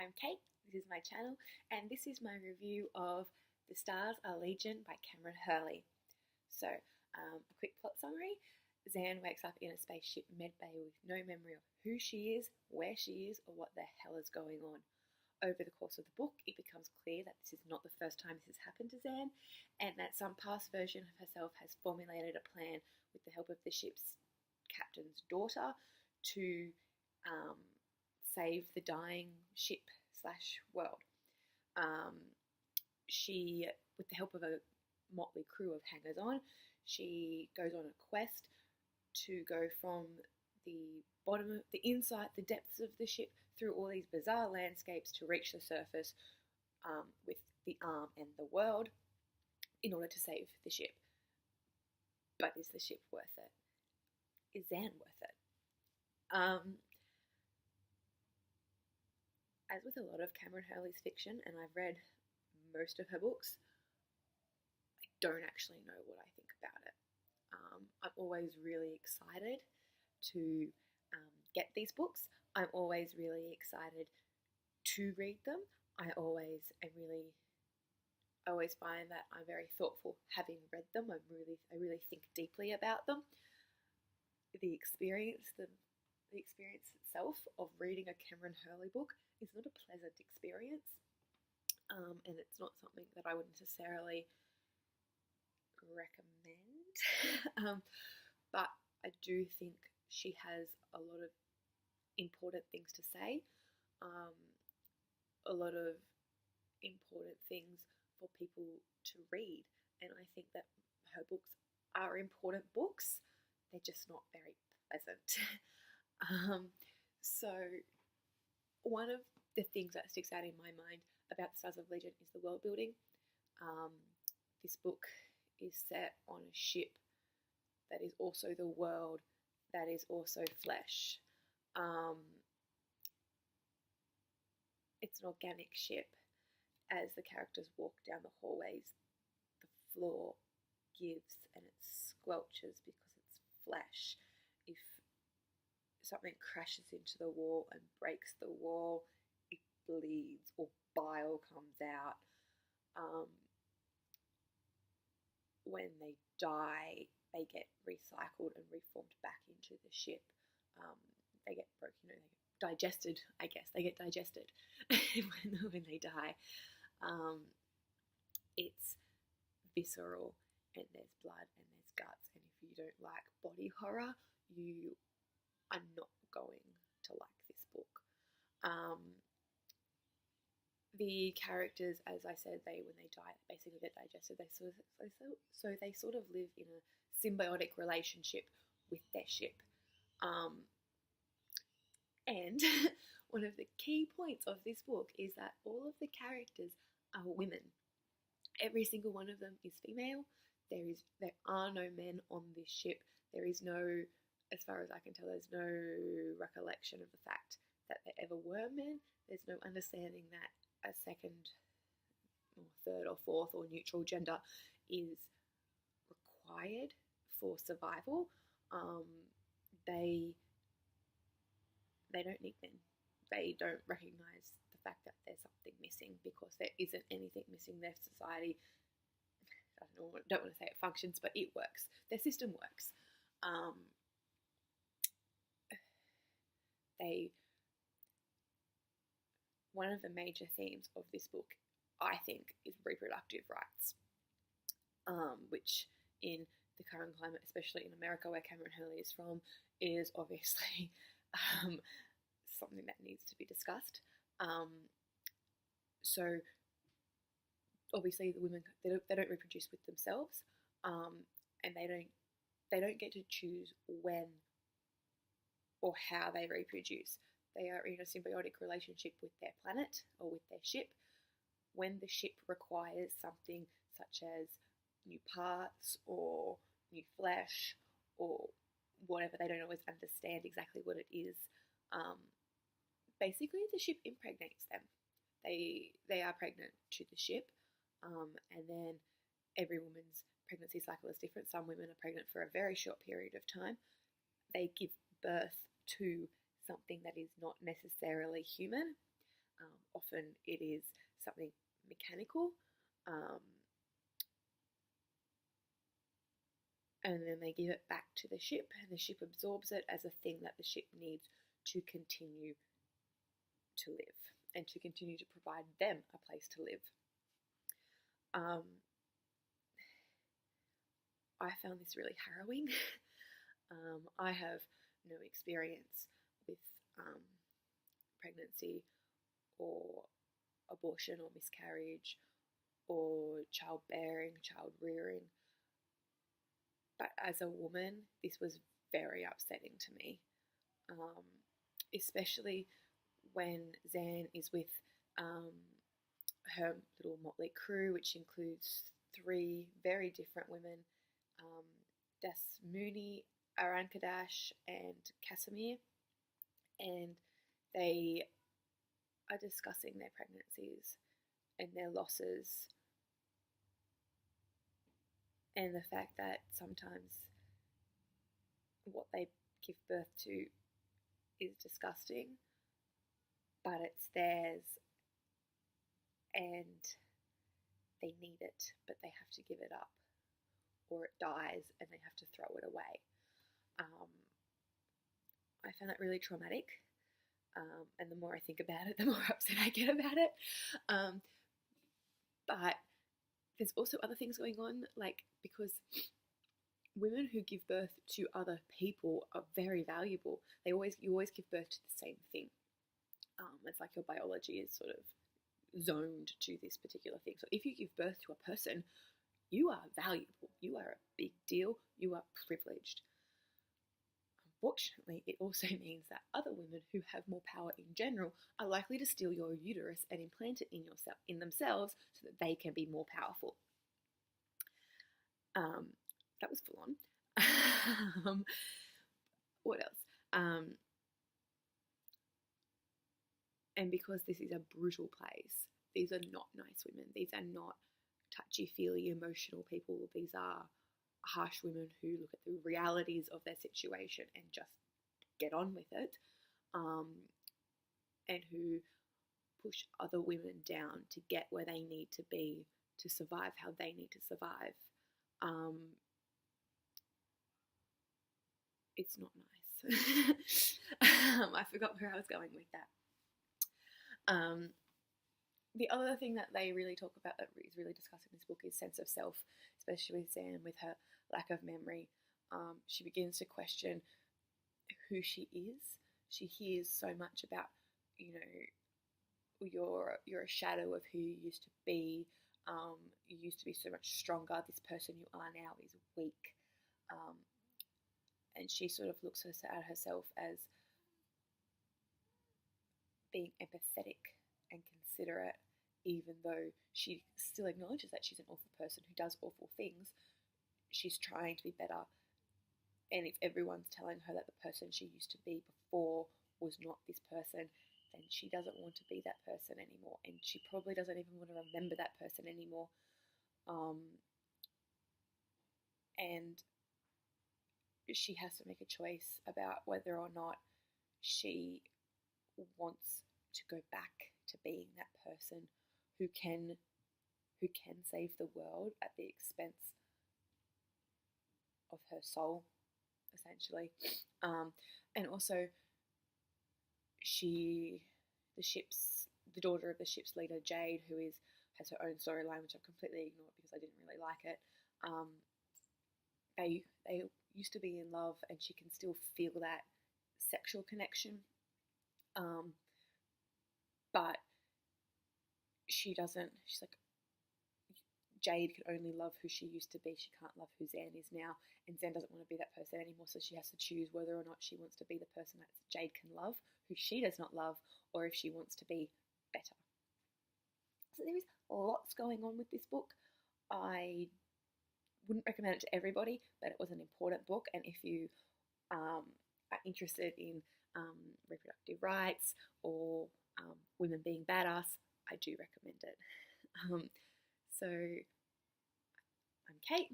I'm Kate, this is my channel, and this is my review of The Stars Are Legion by Kameron Hurley. So, a quick plot summary. Zan wakes up in a spaceship medbay with no memory of who she is, where she is, or what the hell is going on. Over the course of the book, it becomes clear that this is not the first time this has happened to Zan, and that some past version of herself has formulated a plan with the help of the ship's captain's daughter to save the dying ship / world. She, with the help of a motley crew of hangers-on, she goes on a quest to go from the bottom of the inside, the depths of the ship, through all these bizarre landscapes to reach the surface with the arm and the world in order to save the ship. But is the ship worth it? Is Zan worth it? As with a lot of Kameron Hurley's fiction, and I've read most of her books, I don't actually know what I think about it. I'm always really excited to get these books. I'm always really excited to read them. I always find that I'm very thoughtful having read them. I really think deeply about them. The experience itself of reading a Kameron Hurley book is not a pleasant experience, and it's not something that I would necessarily recommend. But I do think she has a lot of important things to say, a lot of important things for people to read, and I think that her books are important books. They're just not very pleasant. So one of the things that sticks out in my mind about The Stars of Legion is the world building. This book is set on a ship that is also the world, that is also flesh. It's an organic ship. As the characters walk down the hallways, the floor gives and it squelches because it's flesh. If something crashes into the wall and breaks the wall, it bleeds or bile comes out. When they die, they get recycled and reformed back into the ship. They get broken, they get digested, I guess. They get digested when they die. It's visceral, and there's blood and there's guts, and if you don't like body horror, you are not going to like this book. The characters, as I said, when they die, basically get digested. They sort of live in a symbiotic relationship with their ship. And one of the key points of this book is that all of the characters are women. Every single one of them is female. There are no men on this ship. There is no, as far as I can tell, there's no recollection of the fact that there ever were men. There's no understanding that a second or third or fourth or neutral gender is required for survival. They don't need men. They don't recognise the fact that there's something missing, because there isn't anything missing. Their society, I don't want to say it functions, but it works. Their system works. One of the major themes of this book, I think, is reproductive rights, which in the current climate, especially in America where Kameron Hurley is from, is obviously something that needs to be discussed. So obviously the women, they don't reproduce with themselves, and they don't get to choose when or how they reproduce. They are in a symbiotic relationship with their planet or with their ship. When the ship requires something such as new parts or new flesh or whatever, they don't always understand exactly what it is. Basically, the ship impregnates them. They are pregnant to the ship, and then every woman's pregnancy cycle is different. Some women are pregnant for a very short period of time. They give birth to something that is not necessarily human, Often it is something mechanical, and then they give it back to the ship, and the ship absorbs it as a thing that the ship needs to continue to live and to continue to provide them a place to live. I found this really harrowing. I have no experience with pregnancy or abortion or miscarriage or childbearing, child rearing. But as a woman, this was very upsetting to me, especially when Zan is with her little motley crew, which includes 3 very different women, Dasmuni, Arankadash, and Casimir, and they are discussing their pregnancies and their losses, and the fact that sometimes what they give birth to is disgusting, but it's theirs and they need it, but they have to give it up, or it dies and they have to throw it away. I found that really traumatic, and the more I think about it, the more upset I get about it. But there's also other things going on, like, because women who give birth to other people are very valuable. You always give birth to the same thing. It's like your biology is sort of zoned to this particular thing. So if you give birth to a person, you are valuable. You are a big deal. You are privileged. Unfortunately, it also means that other women who have more power in general are likely to steal your uterus and implant it in themselves so that they can be more powerful. That was full on. What else? And because this is a brutal place, these are not nice women. These are not touchy-feely, emotional people. These are harsh women who look at the realities of their situation and just get on with it, and who push other women down to get where they need to be to survive how they need to survive. It's not nice. I forgot where I was going with that. The other thing that they really talk about, that is really discussed in this book, is sense of self, especially with Zan, with her lack of memory. She begins to question who she is. She hears so much about, you're a shadow of who you used to be. You used to be so much stronger. This person you are now is weak. And she sort of looks at herself as being empathetic and considerate, even though she still acknowledges that she's an awful person who does awful things. She's trying to be better. And if everyone's telling her that the person she used to be before was not this person, then she doesn't want to be that person anymore. And she probably doesn't even want to remember that person anymore. And she has to make a choice about whether or not she wants to go back to being that person who can save the world at the expense of her soul, essentially. And also, the daughter of the ship's leader, Jade, who has her own storyline, which I've completely ignored because I didn't really like it. They used to be in love, and she can still feel that sexual connection. But she's like, Jade can only love who she used to be. She can't love who Zan is now. And Zan doesn't want to be that person anymore, so she has to choose whether or not she wants to be the person that Jade can love, who she does not love, or if she wants to be better. So there is lots going on with this book. I wouldn't recommend it to everybody, but it was an important book, and if you are interested in reproductive rights or women being badass, I do recommend it. So I'm Kate.